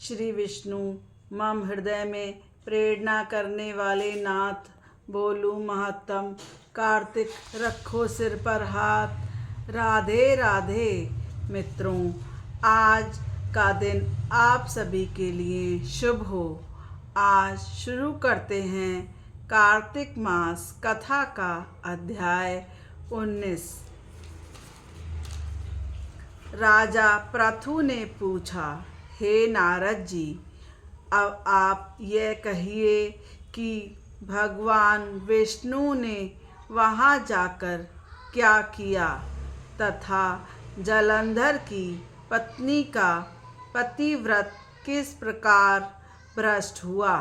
श्री विष्णु मम हृदय में प्रेरणा करने वाले नाथ, बोलू महत्तम। कार्तिक रखो सिर पर हाथ, राधे राधे मित्रों। आज का दिन आप सभी के लिए शुभ हो। आज शुरू करते हैं कार्तिक मास कथा का अध्याय 19। राजा पृथु ने पूछा, हे नारद जी, अब आप यह कहिए कि भगवान विष्णु ने वहाँ जाकर क्या किया तथा जलंधर की पत्नी का पतिव्रत किस प्रकार भ्रष्ट हुआ।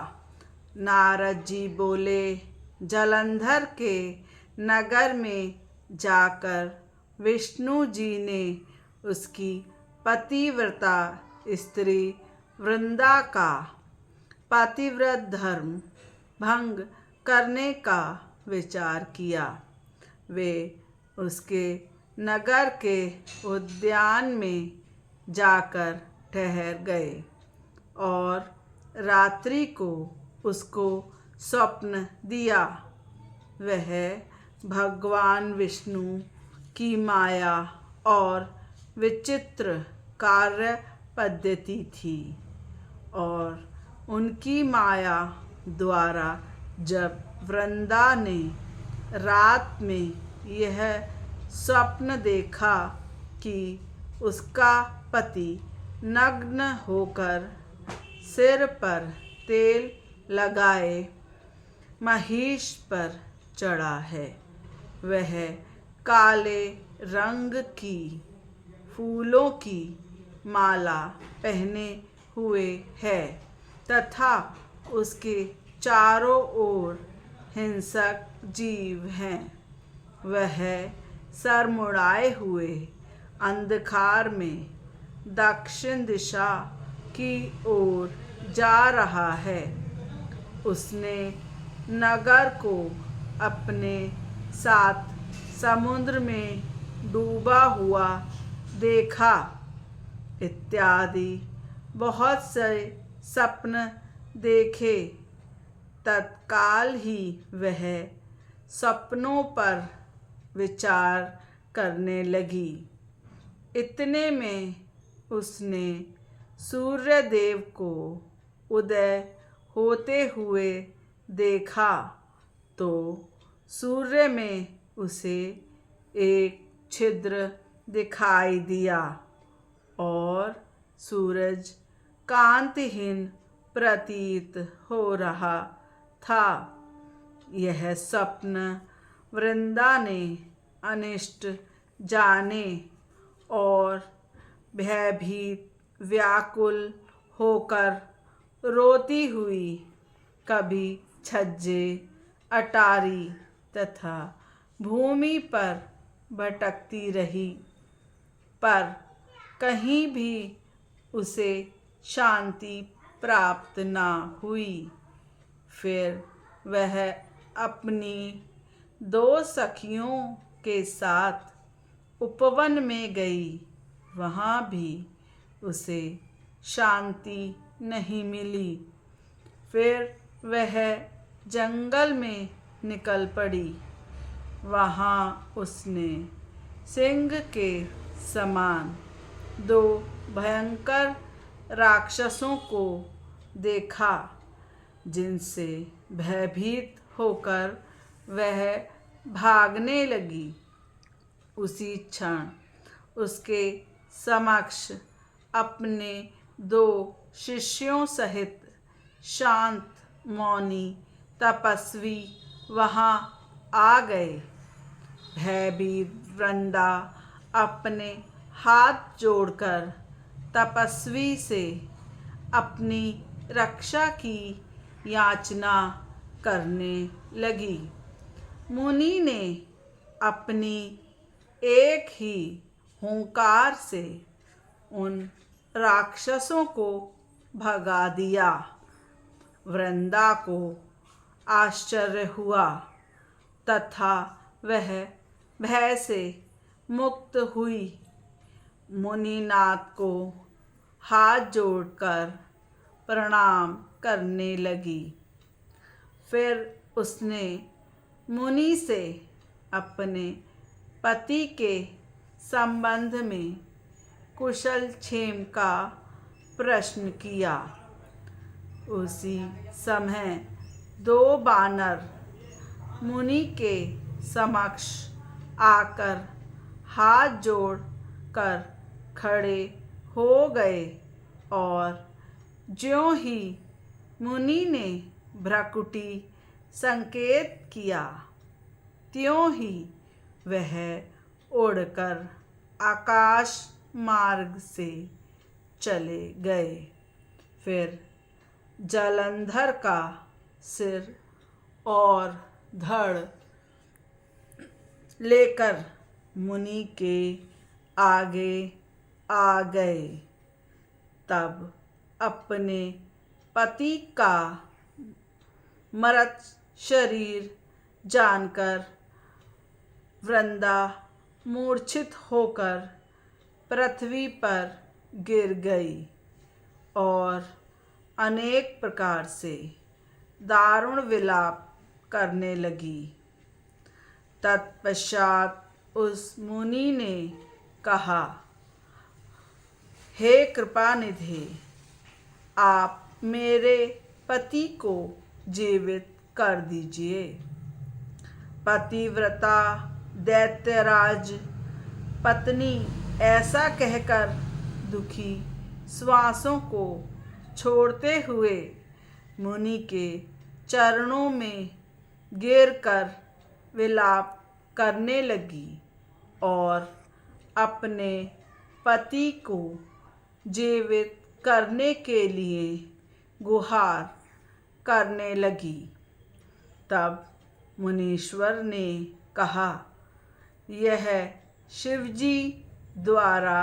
नारद जी बोले, जलंधर के नगर में जाकर विष्णु जी ने उसकी पतिव्रता स्त्री वृंदा का पतिव्रत धर्म भंग करने का विचार किया। वे उसके नगर के उद्यान में जाकर ठहर गए और रात्रि को उसको स्वप्न दिया। वह भगवान विष्णु की माया और विचित्र कार्य पद्धति थी और उनकी माया द्वारा जब वृंदा ने रात में यह स्वप्न देखा कि उसका पति नग्न होकर सिर पर तेल लगाए महिष पर चढ़ा है, वह काले रंग की फूलों की माला पहने हुए है तथा उसके चारों ओर हिंसक जीव हैं। वह सर मुड़ाए हुए अंधकार में दक्षिण दिशा की ओर जा रहा है। उसने नगर को अपने साथ समुद्र में डूबा हुआ देखा इत्यादि बहुत से स्वप्न देखे। तत्काल ही वह सपनों पर विचार करने लगी। इतने में उसने सूर्य देव को उदय होते हुए देखा तो सूर्य में उसे एक छिद्र दिखाई दिया और सूरज कांतिहीन प्रतीत हो रहा था। यह स्वप्न वृंदा ने अनिष्ट जाने और भयभीत व्याकुल होकर रोती हुई कभी छज्जे अटारी तथा भूमि पर भटकती रही, पर कहीं भी उसे शांति प्राप्त न हुई। फिर वह अपनी दो सखियों के साथ उपवन में गई। वहाँ भी उसे शांति नहीं मिली। फिर वह जंगल में निकल पड़ी। वहाँ उसने सिंह के समान दो भयंकर राक्षसों को देखा, जिनसे भयभीत होकर वह भागने लगी। उसी क्षण उसके समक्ष अपने दो शिष्यों सहित शांत मौनी तपस्वी वहाँ आ गए। भयभीत वृंदा अपने हाथ जोड़कर तपस्वी से अपनी रक्षा की याचना करने लगी। मुनि ने अपनी एक ही हुंकार से उन राक्षसों को भगा दिया। वृंदा को आश्चर्य हुआ तथा वह भय से मुक्त हुई। मुनिनाथ को हाथ जोड़कर प्रणाम करने लगी। फिर उसने मुनि से अपने पति के संबंध में कुशल क्षेम का प्रश्न किया। उसी समय दो बानर मुनि के समक्ष आकर हाथ जोड़कर खड़े हो गए और ज्यों ही मुनि ने भ्रकुटी संकेत किया, त्यों ही वह उड़कर आकाश मार्ग से चले गए। फिर जालंधर का सिर और धड़ लेकर मुनि के आगे आ गए। तब अपने पति का मृत शरीर जानकर वृंदा मूर्छित होकर पृथ्वी पर गिर गई और अनेक प्रकार से दारुण विलाप करने लगी। तत्पश्चात उस मुनि ने कहा, हे कृपानिधि, आप मेरे पति को जीवित कर दीजिए। पतिव्रता दैत्यराज पत्नी ऐसा कहकर दुखी श्वासों को छोड़ते हुए मुनि के चरणों में गिरकर विलाप करने लगी और अपने पति को जीवित करने के लिए गुहार करने लगी। तब मुनीश्वर ने कहा, यह शिवजी द्वारा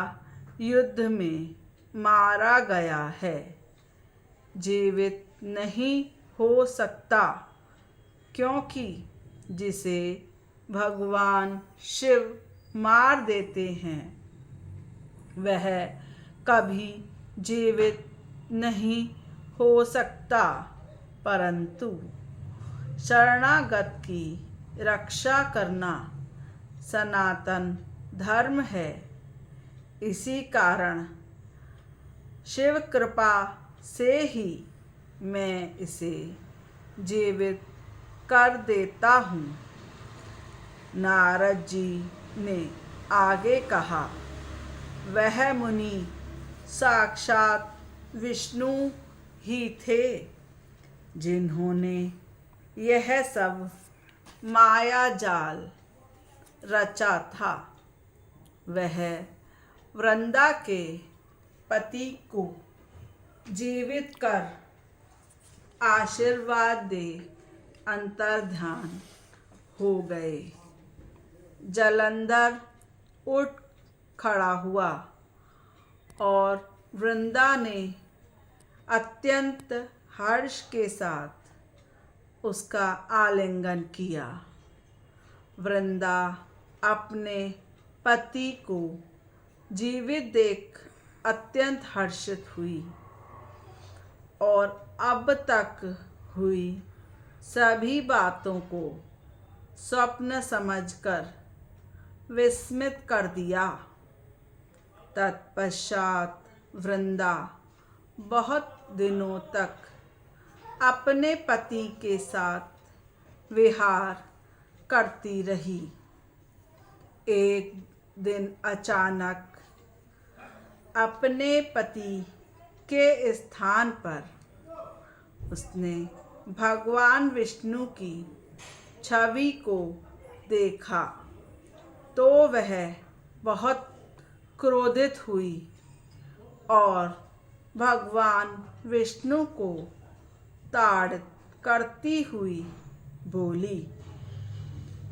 युद्ध में मारा गया है, जीवित नहीं हो सकता, क्योंकि जिसे भगवान शिव मार देते हैं वह कभी जीवित नहीं हो सकता, परंतु शरणागत की रक्षा करना सनातन धर्म है। इसी कारण शिव कृपा से ही मैं इसे जीवित कर देता हूँ। नारद जी ने आगे कहा, वह मुनि साक्षात विष्णु ही थे, जिन्होंने यह सब माया जाल रचा था। वह वृंदा के पति को जीवित कर आशीर्वाद दे अंतर्ध्यान हो गए। जालंधर उठ खड़ा हुआ और वृंदा ने अत्यंत हर्ष के साथ उसका आलिंगन किया। वृंदा अपने पति को जीवित देख अत्यंत हर्षित हुई और अब तक हुई सभी बातों को स्वप्न समझकर विस्मित कर दिया। तत्पश्चात वृंदा बहुत दिनों तक अपने पति के साथ विहार करती रही। एक दिन अचानक अपने पति के स्थान पर उसने भगवान विष्णु की छवि को देखा तो वह बहुत क्रोधित हुई और भगवान विष्णु को ताड़ित करती हुई बोली,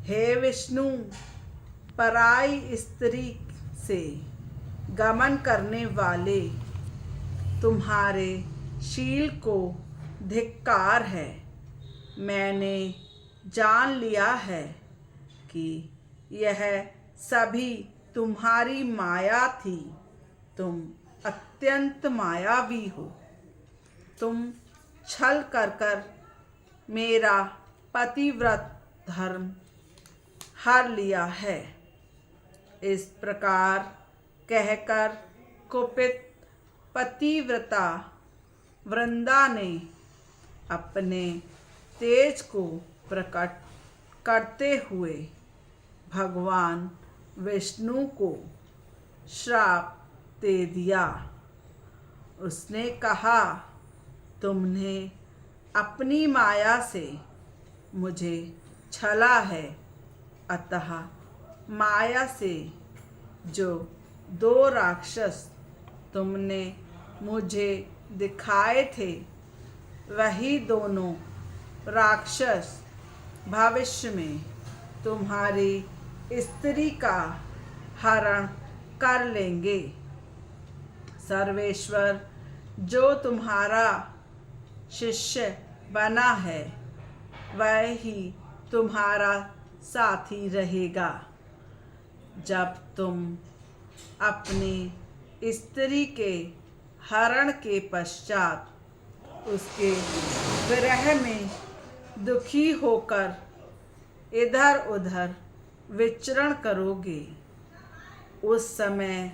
हे विष्णु, पराई स्त्री से गमन करने वाले, तुम्हारे शील को धिक्कार है। मैंने जान लिया है कि यह सभी तुम्हारी माया थी। तुम अत्यंत मायावी हो। तुम छल कर कर मेरा पतिव्रत धर्म हर लिया है। इस प्रकार कहकर कुपित पतिव्रता वृंदा ने अपने तेज को प्रकट करते हुए भगवान विष्णु को श्राप दे दिया। उसने कहा, तुमने अपनी माया से मुझे छला है, अतः माया से जो 2 राक्षस तुमने मुझे दिखाए थे, वही दोनों राक्षस भविष्य में तुम्हारी स्त्री का हरण कर लेंगे। सर्वेश्वर जो तुम्हारा शिष्य बना है, वह ही तुम्हारा साथी रहेगा। जब तुम अपनी स्त्री के हरण के पश्चात उसके विरह में दुखी होकर इधर उधर विचरण करोगे, उस समय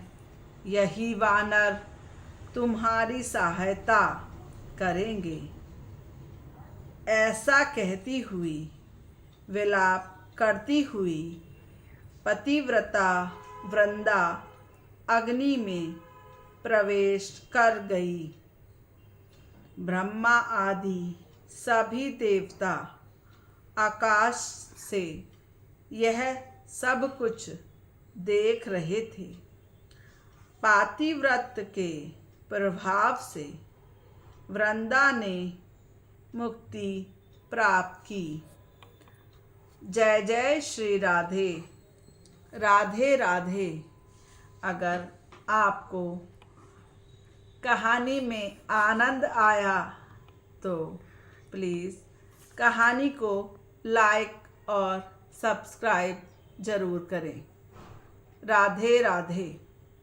यही वानर तुम्हारी सहायता करेंगे। ऐसा कहती हुई, विलाप करती हुई पतिव्रता वृंदा अग्नि में प्रवेश कर गई। ब्रह्मा आदि सभी देवता आकाश से यह सब कुछ देख रहे थे। पातिव्रत के प्रभाव से वृंदा ने मुक्ति प्राप्त की। जय जय श्री राधे। राधे राधे। अगर आपको कहानी में आनंद आया तो प्लीज़ कहानी को लाइक और सब्सक्राइब ज़रूर करें। राधे राधे।